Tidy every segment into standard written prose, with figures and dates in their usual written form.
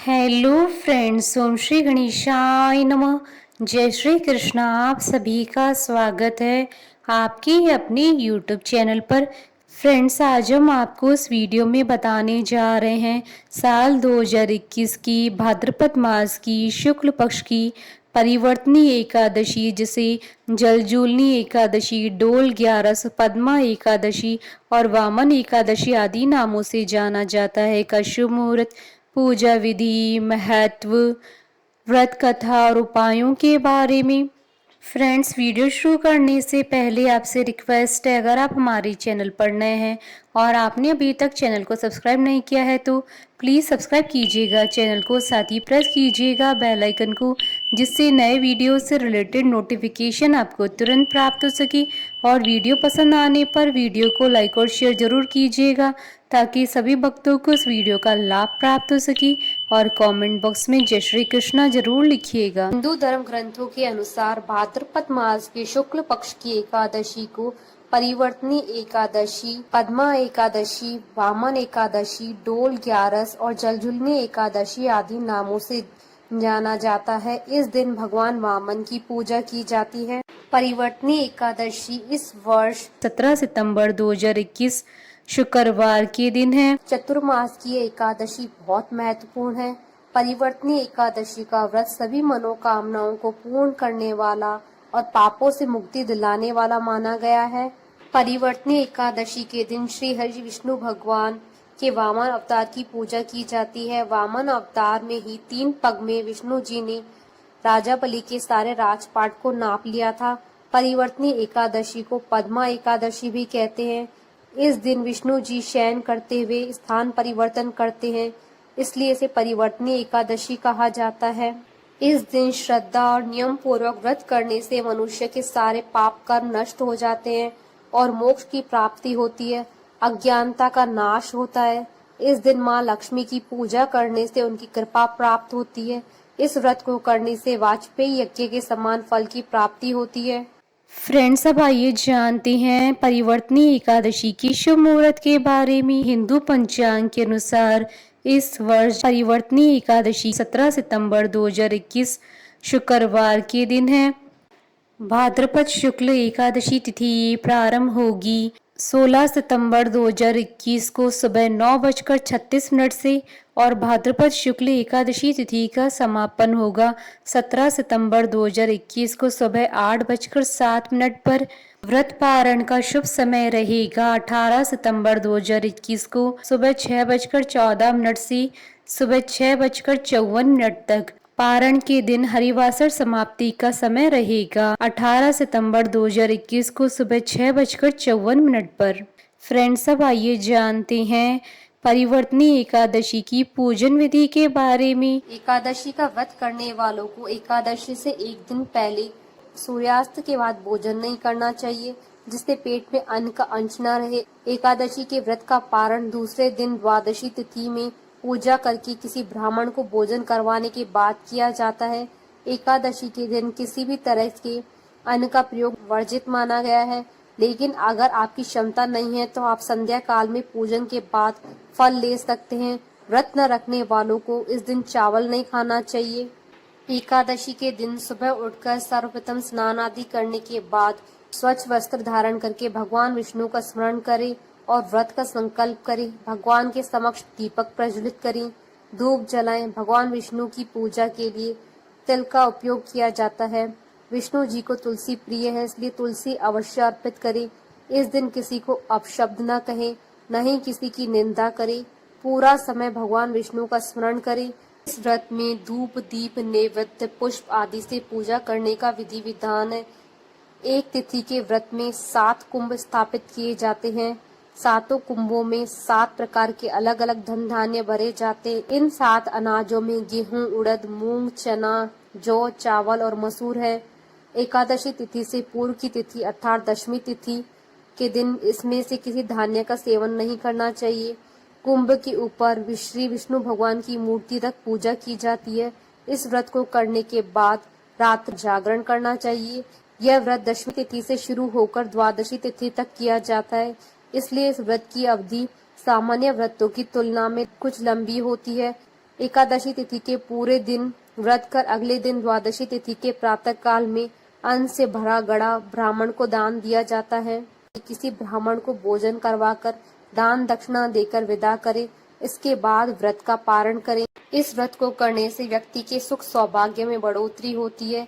Hello friends, ओम श्री गणेशाय नमः। जय श्री कृष्णा। आप सभी का स्वागत है आपके ही अपने यूट्यूब चैनल पर। फ्रेंड्स, आज हम आपको इस वीडियो में बताने जा रहे हैं साल 2021 की भाद्रपद मास की शुक्ल पक्ष की परिवर्तनी एकादशी, जिसे जलजूलनी एकादशी, डोल ग्यारस, पद्मा एकादशी और वामन एकादशी आदि नामों से जाना जाता है का शुभ मुहूर्त, पूजा विधि, महत्व, व्रत कथा और उपायों के बारे में। फ्रेंड्स, वीडियो शुरू करने से पहले आपसे रिक्वेस्ट है, अगर आप हमारे चैनल पर नए हैं और आपने अभी तक चैनल को सब्सक्राइब नहीं किया है तो प्लीज़ सब्सक्राइब कीजिएगा चैनल को, साथ ही प्रेस कीजिएगा बेल आइकन को, जिससे नए वीडियो से रिलेटेड नोटिफिकेशन आपको तुरंत प्राप्त हो सके। और वीडियो पसंद आने पर वीडियो को लाइक और शेयर जरूर कीजिएगा ताकि सभी भक्तों को इस वीडियो का लाभ प्राप्त हो सके। और कमेंट बॉक्स में जय श्री कृष्णा जरूर लिखिएगा। हिंदू धर्म ग्रंथों के अनुसार भाद्रपद मास के शुक्ल पक्ष की एकादशी को परिवर्तनी एकादशी, पद्मा एकादशी, वामन एकादशी, डोल ग्यारस और जलजूलनी एकादशी आदि नामों से जाना जाता है। इस दिन भगवान वामन की पूजा की जाती है। परिवर्तनी एकादशी इस वर्ष 17 सितंबर 2021 शुक्रवार के दिन है। चतुर्मास की एकादशी बहुत महत्वपूर्ण है। परिवर्तनी एकादशी का व्रत सभी मनोकामनाओं को पूर्ण करने वाला और पापों से मुक्ति दिलाने वाला माना गया है। परिवर्तनी एकादशी के दिन श्री हरि विष्णु भगवान के वामन अवतार की पूजा की जाती है। वामन अवतार में ही 3 पग में विष्णु जी ने राजा बलि के सारे राजपाट को नाप लिया था। परिवर्तनी एकादशी को पद्मा एकादशी भी कहते हैं। इस दिन विष्णु जी शयन करते हुए स्थान परिवर्तन करते हैं, इसलिए इसे परिवर्तनी एकादशी कहा जाता है। इस दिन श्रद्धा और नियम पूर्वक व्रत करने से मनुष्य के सारे पाप कर्म नष्ट हो जाते हैं और मोक्ष की प्राप्ति होती है। अज्ञानता का नाश होता है। इस दिन माँ लक्ष्मी की पूजा करने से उनकी कृपा प्राप्त होती है। इस व्रत को करने से वाजपेयी यज्ञ के समान फल की प्राप्ति होती है। फ्रेंड्स, अब आइए जानते हैं परिवर्तनी एकादशी की शुभ मुहूर्त के बारे में। हिंदू पंचांग के अनुसार इस वर्ष परिवर्तनी एकादशी 17 सितंबर 2021 शुक्रवार के दिन है। भाद्रपद शुक्ल एकादशी तिथि प्रारंभ होगी 16 सितंबर 2021 को सुबह 9:36 से और भाद्रपद शुक्ल एकादशी तिथि का समापन होगा 17 सितंबर 2021 को सुबह 8:07 पर। व्रत पारण का शुभ समय रहेगा 18 सितंबर 2021 को सुबह 6:14 से सुबह 6:54 तक। पारण के दिन हरिवासर समाप्ति का समय रहेगा 18 सितंबर 2021 को सुबह 6:54 पर। फ्रेंड्स, अब आइए जानते हैं परिवर्तनी एकादशी की पूजन विधि के बारे में। एकादशी का व्रत करने वालों को एकादशी से एक दिन पहले सूर्यास्त के बाद भोजन नहीं करना चाहिए, जिससे पेट में अन्न का अंश न रहे। एकादशी के व्रत का पारण दूसरे दिन द्वादशी तिथि में पूजा करके किसी ब्राह्मण को भोजन करवाने के बाद किया जाता है। एकादशी के दिन किसी भी तरह के अन्न का प्रयोग वर्जित माना गया है, लेकिन अगर आपकी क्षमता नहीं है तो आप संध्या काल में पूजन के बाद फल ले सकते हैं। व्रत न रखने वालों को इस दिन चावल नहीं खाना चाहिए। एकादशी के दिन सुबह उठकर सर्वप्रथम स्नान आदि करने के बाद स्वच्छ वस्त्र धारण करके भगवान विष्णु का स्मरण करें और व्रत का संकल्प करें। भगवान के समक्ष दीपक प्रज्वलित करें, धूप जलाएं। भगवान विष्णु की पूजा के लिए तिल का उपयोग किया जाता है। विष्णु जी को तुलसी प्रिय है, इसलिए तुलसी अवश्य अर्पित करें। इस दिन किसी को अपशब्द न कहें, न ही किसी की निंदा करें। पूरा समय भगवान विष्णु का स्मरण करें। इस व्रत में धूप, दीप, नैवेद्य, पुष्प आदि से पूजा करने का विधि विधान है। एक तिथि के व्रत में 7 कुंभ स्थापित किए जाते हैं। 7 कुंभों में 7 प्रकार के अलग अलग धन धान्य भरे जाते हैं। इन 7 अनाजों में गेहूं, उड़द, मूंग, चना, जौ, चावल और मसूर है। एकादशी तिथि से पूर्व की तिथि अर्थात दशमी तिथि के दिन इसमें से किसी धान्य का सेवन नहीं करना चाहिए। कुंभ के ऊपर श्री विष्णु भगवान की मूर्ति रख पूजा की जाती है। इस व्रत को करने के बाद रात जागरण करना चाहिए। यह व्रत दशमी तिथि से शुरू होकर द्वादशी तिथि तक किया जाता है, इसलिए इस व्रत की अवधि सामान्य व्रतों की तुलना में कुछ लंबी होती है। एकादशी तिथि के पूरे दिन व्रत कर अगले दिन द्वादशी तिथि के प्रातः काल में अन्न से भरा गड़ा ब्राह्मण को दान दिया जाता है। किसी ब्राह्मण को भोजन करवाकर दान दक्षिणा देकर विदा करें। इसके बाद व्रत का पारण करें। इस व्रत को करने से व्यक्ति के सुख सौभाग्य में बढ़ोतरी होती है।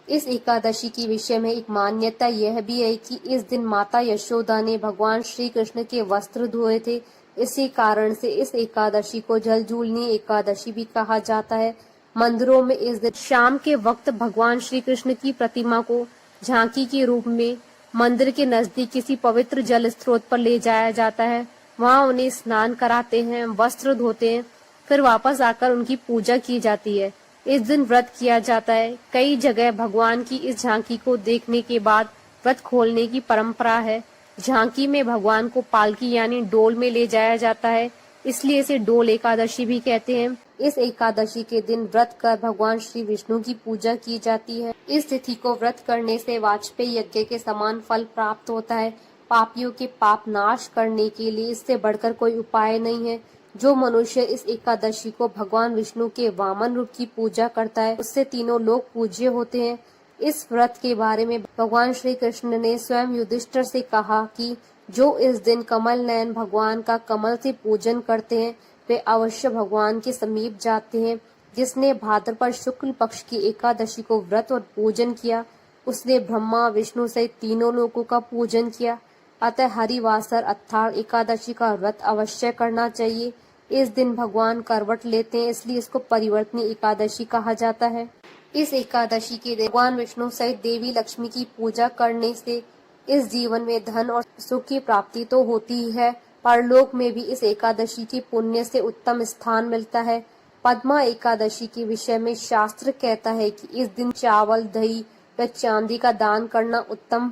इस एकादशी के विषय में एक मान्यता यह भी है कि इस दिन माता यशोदा ने भगवान श्री कृष्ण के वस्त्र धोए थे। इसी कारण से इस एकादशी को जलजूलनी एकादशी भी कहा जाता है। मंदिरों में इस दिन शाम के वक्त भगवान श्री कृष्ण की प्रतिमा को झांकी के रूप में मंदिर के नजदीक किसी पवित्र जल स्रोत पर ले जाया जाता है। वहां उन्हें स्नान कराते हैं, वस्त्र धोते हैं, फिर वापस आकर उनकी पूजा की जाती है। इस दिन व्रत किया जाता है। कई जगह भगवान की इस झांकी को देखने के बाद व्रत खोलने की परंपरा है। झांकी में भगवान को पालकी यानी डोल में ले जाया जाता है, इसलिए इसे डोल एकादशी भी कहते हैं। इस एकादशी के दिन व्रत कर भगवान श्री विष्णु की पूजा की जाती है। इस तिथि को व्रत करने से वाजपेयी यज्ञ के समान फल प्राप्त होता है। पापियों के पाप नाश करने के लिए इससे बढ़कर कोई उपाय नहीं है। जो मनुष्य इस एकादशी को भगवान विष्णु के वामन रूप की पूजा करता है, उससे तीनों लोग पूज्य होते हैं। इस व्रत के बारे में भगवान श्री कृष्ण ने स्वयं युधिष्ठिर से कहा कि जो इस दिन कमल नयन भगवान का कमल से पूजन करते हैं, वे अवश्य भगवान के समीप जाते हैं। जिसने भाद्रपद शुक्ल पक्ष की एकादशी को व्रत और पूजन किया, उसने ब्रह्मा विष्णु सहित तीनों लोगों का पूजन किया। अतः हरिवासर अर्थात एकादशी का व्रत अवश्य करना चाहिए। इस दिन भगवान करवट लेते हैं, इसलिए इसको परिवर्तनी एकादशी कहा जाता है। इस एकादशी के दिन भगवान विष्णु सहित देवी लक्ष्मी की पूजा करने से इस जीवन में धन और सुख की प्राप्ति तो होती ही है, परलोक में भी इस एकादशी की पुण्य से उत्तम स्थान मिलता है। पद्मा एकादशी के विषय में शास्त्र कहता है कि इस दिन चावल, दही व चांदी का दान करना उत्तम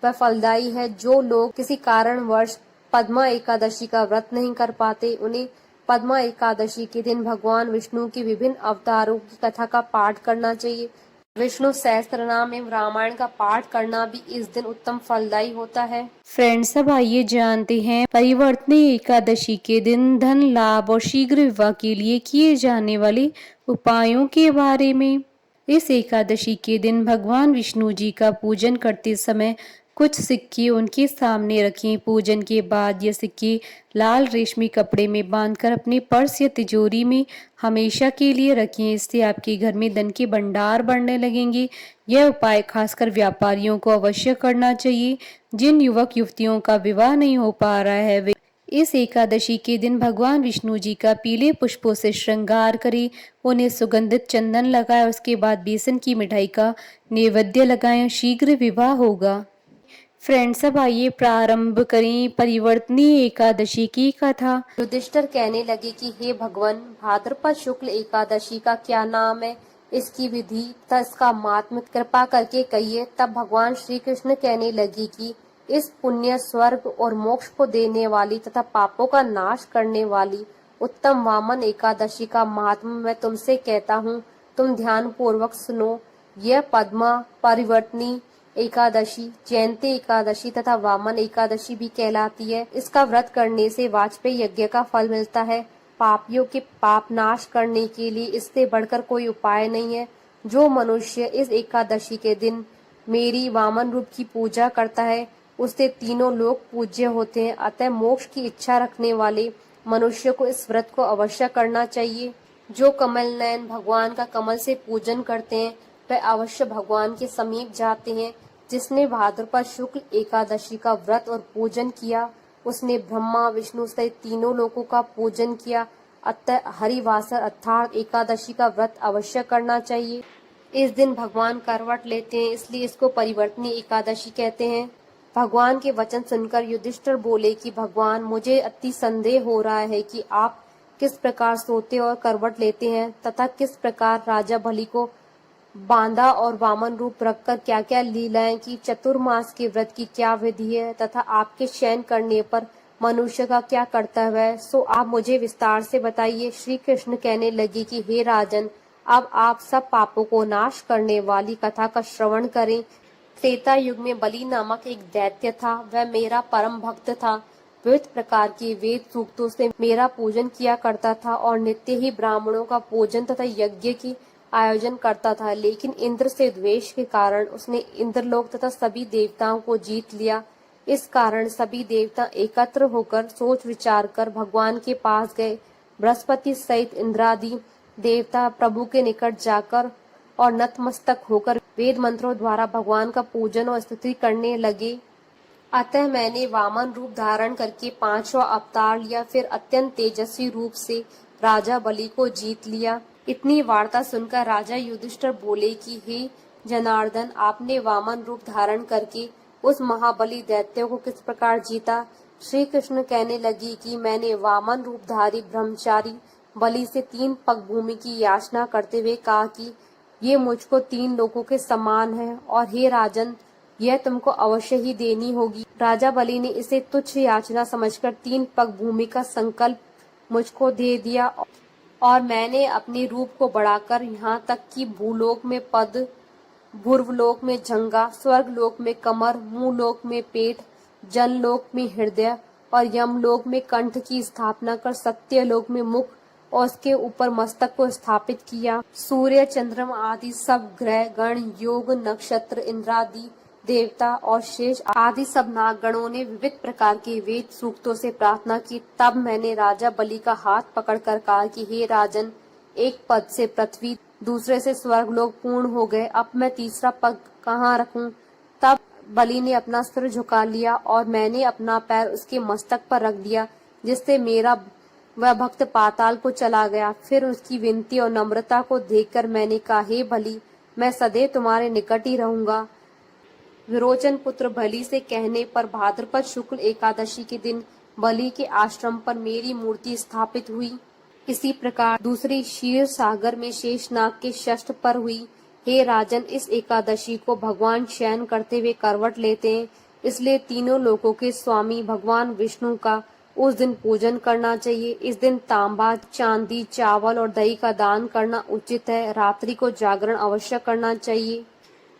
व फलदायी है। जो लोग किसी कारणवश पद्मा एकादशी का व्रत नहीं कर पाते, उन्हें पद्मा एकादशी के दिन भगवान विष्णु के विभिन्न अवतारों की कथा का पाठ करना चाहिए। विष्णु सहस्त्रनाम एवं रामायण का पाठ करना भी इस दिन उत्तम फलदायी होता है। फ्रेंड्स, अब आइए जानते हैं परिवर्तनी एकादशी के दिन धन लाभ और शीघ्र विवाह के लिए किए जाने वाले उपायों के बारे में। इस एकादशी के दिन भगवान विष्णु जी का पूजन करते समय कुछ सिक्के उनके सामने रखें। पूजन के बाद ये सिक्के लाल रेशमी कपड़े में बांधकर अपने पर्स या तिजोरी में हमेशा के लिए रखें। इससे आपके घर में धन के भंडार बढ़ने लगेंगे। यह उपाय खासकर व्यापारियों को अवश्य करना चाहिए। जिन युवक युवतियों का विवाह नहीं हो पा रहा है, वे इस एकादशी के दिन भगवान विष्णु जी का पीले पुष्पों से श्रृंगार करें, उन्हें सुगंधित चंदन लगाएं, उसके बाद बेसन की मिठाई का नैवेद्य लगाएं, शीघ्र विवाह होगा। फ्रेंड्स, अब आइए प्रारंभ करें परिवर्तनी एकादशी की कथा। युधिष्ठिर कहने लगे कि हे भगवान, भाद्रपद शुक्ल एकादशी का क्या नाम है, इसकी विधि तथा इसका महात्म्य कृपा करके कहिए। तब भगवान श्री कृष्ण कहने लगे कि इस पुण्य, स्वर्ग और मोक्ष को देने वाली तथा पापों का नाश करने वाली उत्तम वामन एकादशी का महात्म्य मैं तुमसे कहता हूँ। तुम ध्यान पूर्वक सुनो। यह पद्मा, परिवर्तनी एकादशी, जयंती एकादशी तथा वामन एकादशी भी कहलाती है। इसका व्रत करने से वाजपेयी यज्ञ का फल मिलता है। पापियों के पाप नाश करने के लिए इससे बढ़कर कोई उपाय नहीं है। जो मनुष्य इस एकादशी के दिन मेरी वामन रूप की पूजा करता है, उससे तीनों लोग पूज्य होते हैं। अतः मोक्ष की इच्छा रखने वाले मनुष्य को इस व्रत को अवश्य करना चाहिए। जो कमल नयन भगवान का कमल से पूजन करते हैं, वह अवश्य भगवान के समीप जाते हैं। जिसने भाद्रपद शुक्ल एकादशी का व्रत और पूजन किया, उसने ब्रह्मा विष्णु सहित तीनों लोगों का पूजन किया। अतः हरिवासर अर्थात एकादशी का व्रत अवश्य करना चाहिए। इस दिन भगवान करवट लेते हैं, इसलिए इसको परिवर्तनी एकादशी कहते हैं। भगवान के वचन सुनकर युधिष्ठिर बोले कि भगवान, मुझे अति संदेह हो रहा है कि आप किस प्रकार सोते और करवट लेते हैं तथा किस प्रकार राजा बलि को बांधा और वामन रूप रखकर क्या क्या लीलाएं की, चतुर्मास के व्रत की क्या विधि है तथा आपके शयन करने पर मनुष्य का क्या कर्तव्य है, सो आप मुझे विस्तार से बताइए। श्री कृष्ण कहने लगे कि हे राजन, अब आप सब पापों को नाश करने वाली कथा का श्रवण करें। त्रेता युग में बलि नामक एक दैत्य था। वह मेरा परम भक्त था। विविध प्रकार के वेद सूक्तों से मेरा पूजन किया करता था और नित्य ही ब्राह्मणों का पूजन तथा यज्ञ की आयोजन करता था। लेकिन इंद्र से द्वेष के कारण उसने इंद्रलोक तथा सभी देवताओं को जीत लिया। इस कारण सभी देवता एकत्र होकर सोच विचार कर भगवान के पास गए। बृहस्पति सहित इंद्रादि देवता प्रभु के निकट जाकर और नतमस्तक होकर वेद मंत्रों द्वारा भगवान का पूजन और स्तुति करने लगे। अतः मैंने वामन रूप धारण करके 5वां अवतार लिया, फिर अत्यंत तेजस्वी रूप से राजा बलि को जीत लिया। इतनी वार्ता सुनकर राजा युधिष्ठिर बोले कि हे जनार्दन, आपने वामन रूप धारण करके उस महाबली दैत्य को किस प्रकार जीता? श्री कृष्ण कहने लगे कि मैंने वामन रूपधारी ब्रह्मचारी बलि से 3 पग भूमि की याचना करते हुए कहा कि ये मुझको 3 लोगों के समान है और हे राजन, यह तुमको अवश्य ही देनी होगी। राजा बलि ने इसे तुच्छ याचना समझकर 3 पग भूमि का संकल्प मुझको दे दिया और मैंने अपने रूप को बढ़ाकर यहाँ तक कि भूलोक में पद, भूर्वलोक में जंगा, स्वर्गलोक में कमर, मुलोक में पेट, जनलोक में हृदय और यमलोक में कंठ की स्थापना कर सत्यलोक में मुख और उसके ऊपर मस्तक को स्थापित किया। सूर्य, चंद्रमा आदि सब ग्रह गण, योग, नक्षत्र, इंद्रादि देवता और शेष आदि सब नागगणों ने विविध प्रकार के वेद सूक्तों से प्रार्थना की। तब मैंने राजा बलि का हाथ पकड़कर कहा कि हे राजन, एक पद से पृथ्वी, दूसरे से स्वर्गलोक पूर्ण हो गए, अब मैं तीसरा पग कहाँ रखूं? तब बलि ने अपना सिर झुका लिया और मैंने अपना पैर उसके मस्तक पर रख दिया, जिससे मेरा वह भक्त पाताल को चला गया। फिर उसकी विनती और नम्रता को देखकर मैंने कहा, हे बलि, मैं सदैव तुम्हारे निकट ही रहूंगा। विरोचन पुत्र बलि से कहने पर भाद्रपद शुक्ल एकादशी के दिन बलि के आश्रम पर मेरी मूर्ति स्थापित हुई। इसी प्रकार दूसरी क्षीर सागर में शेषनाग के षष्ठ पर हुई। हे राजन, इस एकादशी को भगवान शयन करते हुए करवट लेते हैं, इसलिए तीनों लोकों के स्वामी भगवान विष्णु का उस दिन पूजन करना चाहिए। इस दिन तांबा, चांदी, चावल और दही का दान करना उचित है। रात्रि को जागरण अवश्य करना चाहिए।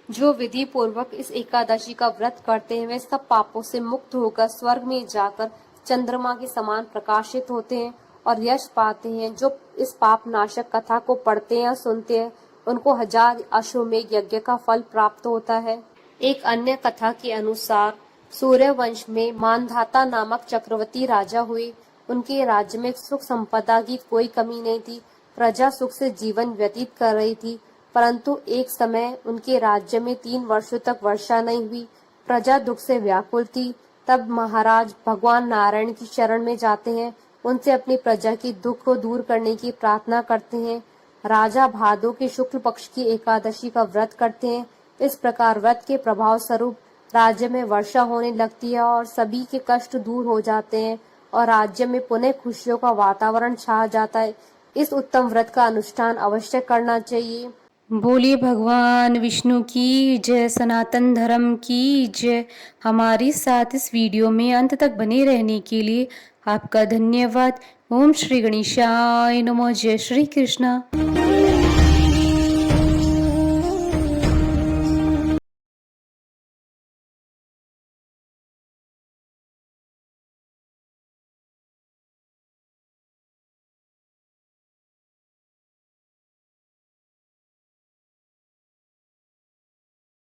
जो विधि पूर्वक इस एकादशी का व्रत करते हैं वे सब पापों से मुक्त होकर स्वर्ग में जाकर चंद्रमा के समान प्रकाशित होते हैं और यश पाते हैं। जो इस पाप नाशक कथा को पढ़ते हैं और सुनते हैं उनको 1000 अश्वमेघ यज्ञ का फल प्राप्त होता है। एक अन्य कथा के अनुसार सूर्य वंश में मानधाता नामक चक्रवर्ती राजा हुए। उनके राज्य में सुख संपदा की कोई कमी नहीं थी। प्रजा सुख से जीवन व्यतीत कर रही थी, परंतु एक समय उनके राज्य में 3 वर्षों तक वर्षा नहीं हुई। प्रजा दुख से व्याकुल थी। तब महाराज भगवान नारायण की शरण में जाते हैं, उनसे अपनी प्रजा की दुख को दूर करने की प्रार्थना करते हैं। राजा भादो के शुक्ल पक्ष की एकादशी का व्रत करते हैं। इस प्रकार व्रत के प्रभाव स्वरूप राज्य में वर्षा होने लगती है और सभी के कष्ट दूर हो जाते हैं और राज्य में पुनः खुशियों का वातावरण छा जाता है। इस उत्तम व्रत का अनुष्ठान अवश्य करना चाहिए। बोलिए भगवान विष्णु की जय, सनातन धर्म की जय। हमारे साथ इस वीडियो में अंत तक बने रहने के लिए आपका धन्यवाद। ओम श्री गणेशाय नमः। जय श्री कृष्ण।